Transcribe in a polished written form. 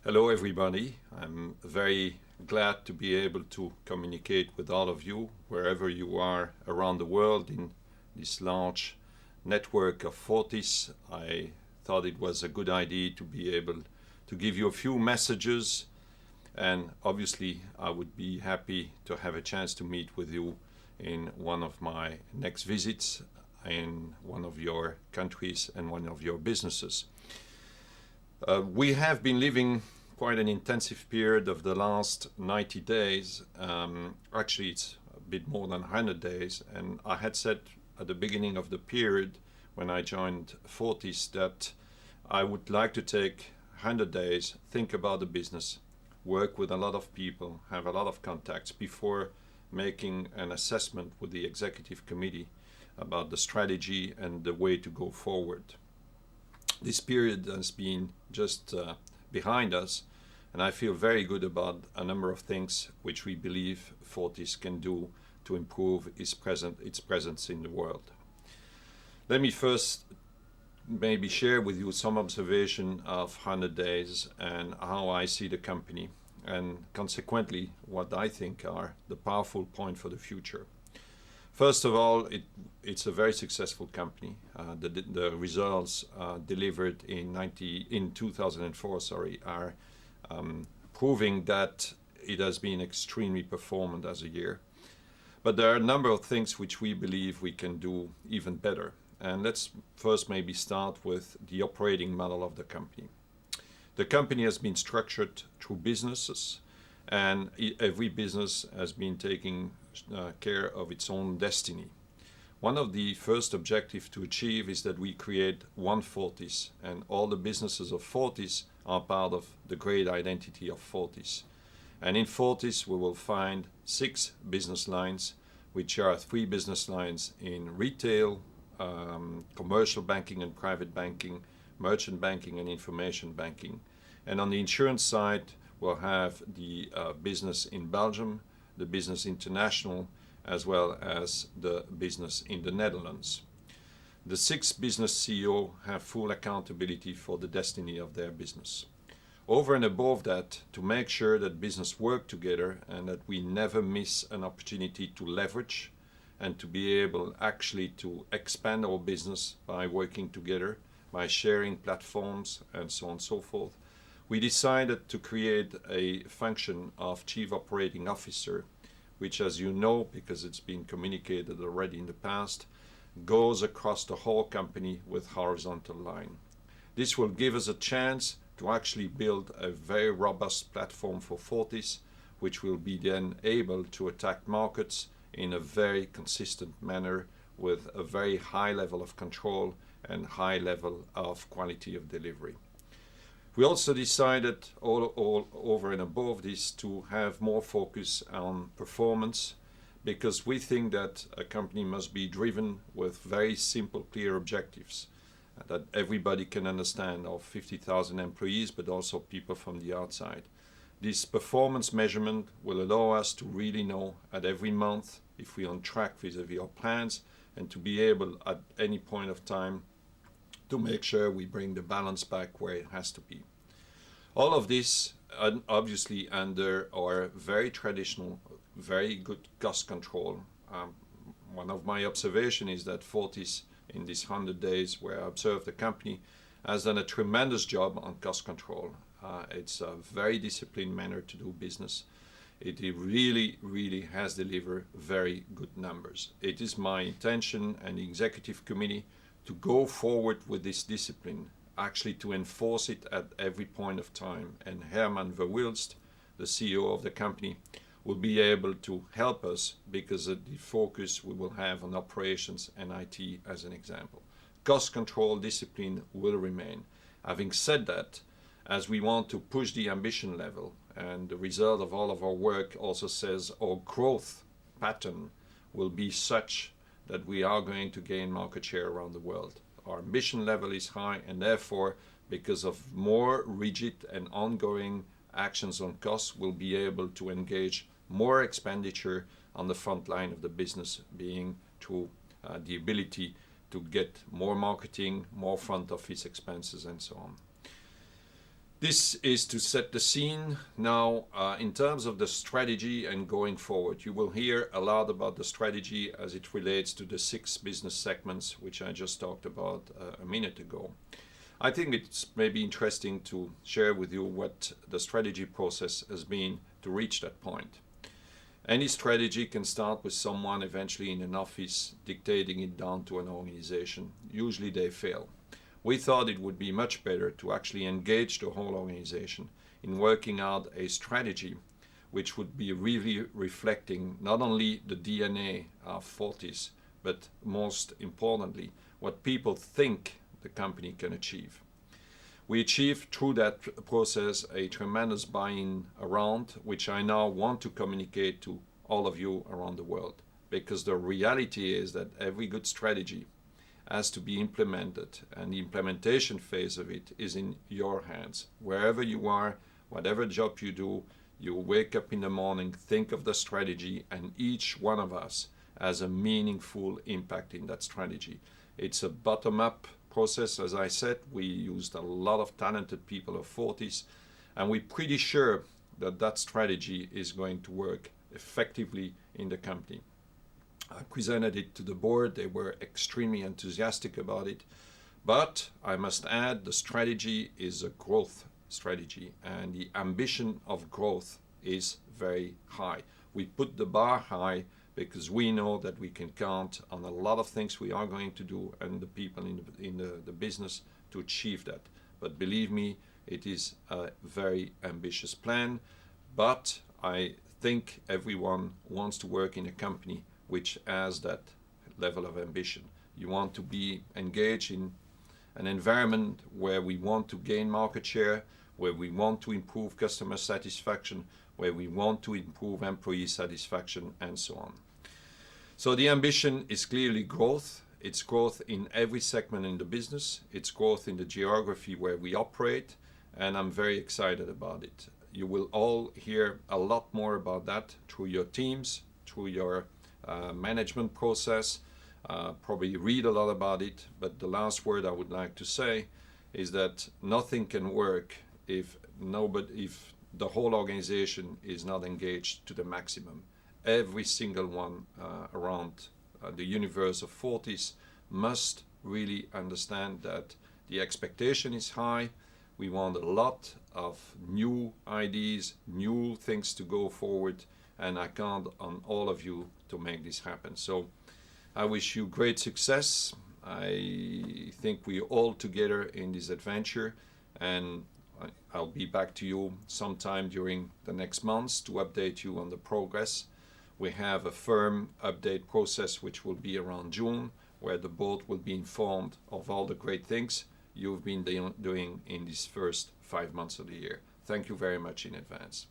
Hello, everybody. I'm very glad to be able to communicate with all of you wherever you are around the world in this large network of Fortis. I thought it was a good idea to be able to give you a few messages, and obviously I would be happy to have a chance to meet with you in one of my next visits in one of your countries and one of your businesses. We have been living quite an intensive period of the last 90 days. Actually, it's a bit more than 100 days. And I had said at the beginning of the period when I joined Fortis that I would like to take 100 days, think about the business, work with a lot of people, have a lot of contacts before making an assessment with the Executive Committee about the strategy and the way to go forward. This period has been just behind us, and I feel very good about a number of things which we believe Fortis can do to improve its presence in the world. Let me first maybe share with you some observation of 100 days and how I see the company, and consequently what I think are the powerful point for the future. First of all, it's a very successful company. The results delivered in 2004 are proving that it has been extremely performant as a year. But there are a number of things which we believe we can do even better. And let's first maybe start with the operating model of the company. The company has been structured through businesses, and every business has been taking care of its own destiny. One of the first objectives to achieve is that we create one Fortis, and all the businesses of Fortis are part of the great identity of Fortis. And in Fortis we will find 6 business lines, which are 3 business lines in retail, commercial banking and private banking, merchant banking and information banking. And on the insurance side, we'll have the business in Belgium, the business international, as well as the business in the Netherlands. The 6 business CEO have full accountability for the destiny of their business. Over and above that, to make sure that business work together and that we never miss an opportunity to leverage and to be able actually to expand our business by working together, by sharing platforms and so on and so forth, we decided to create a function of Chief Operating Officer, which, as you know, because it's been communicated already in the past, goes across the whole company with horizontal line. This will give us a chance to actually build a very robust platform for Fortis, which will be then able to attack markets in a very consistent manner with a very high level of control and high level of quality of delivery. We also decided all over and above this to have more focus on performance, because we think that a company must be driven with very simple, clear objectives that everybody can understand, of 50,000 employees, but also people from the outside. This performance measurement will allow us to really know at every month if we're on track vis-a-vis our plans, and to be able at any point of time to make sure we bring the balance back where it has to be. All of this obviously under our very traditional, very good cost control. One of my observations is that Fortis, in these 100 days where I observed the company, has done a tremendous job on cost control. It's a very disciplined manner to do business. It really has delivered very good numbers. It is my intention and the Executive Committee to go forward with this discipline, actually to enforce it at every point of time. And Herman Verwilst, the CEO of the company, will be able to help us because of the focus we will have on operations and IT as an example. Cost control discipline will remain. Having said that, as we want to push the ambition level, and the result of all of our work also says our growth pattern will be such that we are going to gain market share around the world. Our ambition level is high, and therefore, because of more rigid and ongoing actions on costs, we'll be able to engage more expenditure on the front line of the business, being through the ability to get more marketing, more front office expenses, and so on. This is to set the scene now in terms of the strategy and going forward. You will hear a lot about the strategy as it relates to the 6 business segments, which I just talked about a minute ago. I think it's maybe interesting to share with you what the strategy process has been to reach that point. Any strategy can start with someone eventually in an office dictating it down to an organization. Usually they fail. We thought it would be much better to actually engage the whole organization in working out a strategy which would be really reflecting not only the DNA of Fortis, but most importantly, what people think the company can achieve. We achieved through that process a tremendous buy-in around, which I now want to communicate to all of you around the world, because the reality is that every good strategy has to be implemented, and the implementation phase of it is in your hands. Wherever you are, whatever job you do, you wake up in the morning, think of the strategy, and each one of us has a meaningful impact in that strategy. It's a bottom-up process. As I said, we used a lot of talented people of Fortis, and we're pretty sure that that strategy is going to work effectively in the company. I presented it to the board. They were extremely enthusiastic about it. But I must add, the strategy is a growth strategy, and the ambition of growth is very high. We put the bar high because we know that we can count on a lot of things we are going to do and the people in the business to achieve that. But believe me, it is a very ambitious plan. But I think everyone wants to work in a company which has that level of ambition. You want to be engaged in an environment where we want to gain market share, where we want to improve customer satisfaction, where we want to improve employee satisfaction, and so on. So the ambition is clearly growth. It's growth in every segment in the business. It's growth in the geography where we operate, and I'm very excited about it. You will all hear a lot more about that through your teams, through your management process, probably read a lot about it, but the last word I would like to say is that nothing can work if the whole organization is not engaged to the maximum. Every single one around the universe of Fortis must really understand that the expectation is high. We want a lot of new ideas, new things to go forward, and I count on all of you to make this happen. So I wish you great success. I think we're all together in this adventure, and I'll be back to you sometime during the next months to update you on the progress. We have a firm update process which will be around June, where the board will be informed of all the great things you've been doing in these first 5 months of the year. Thank you very much in advance.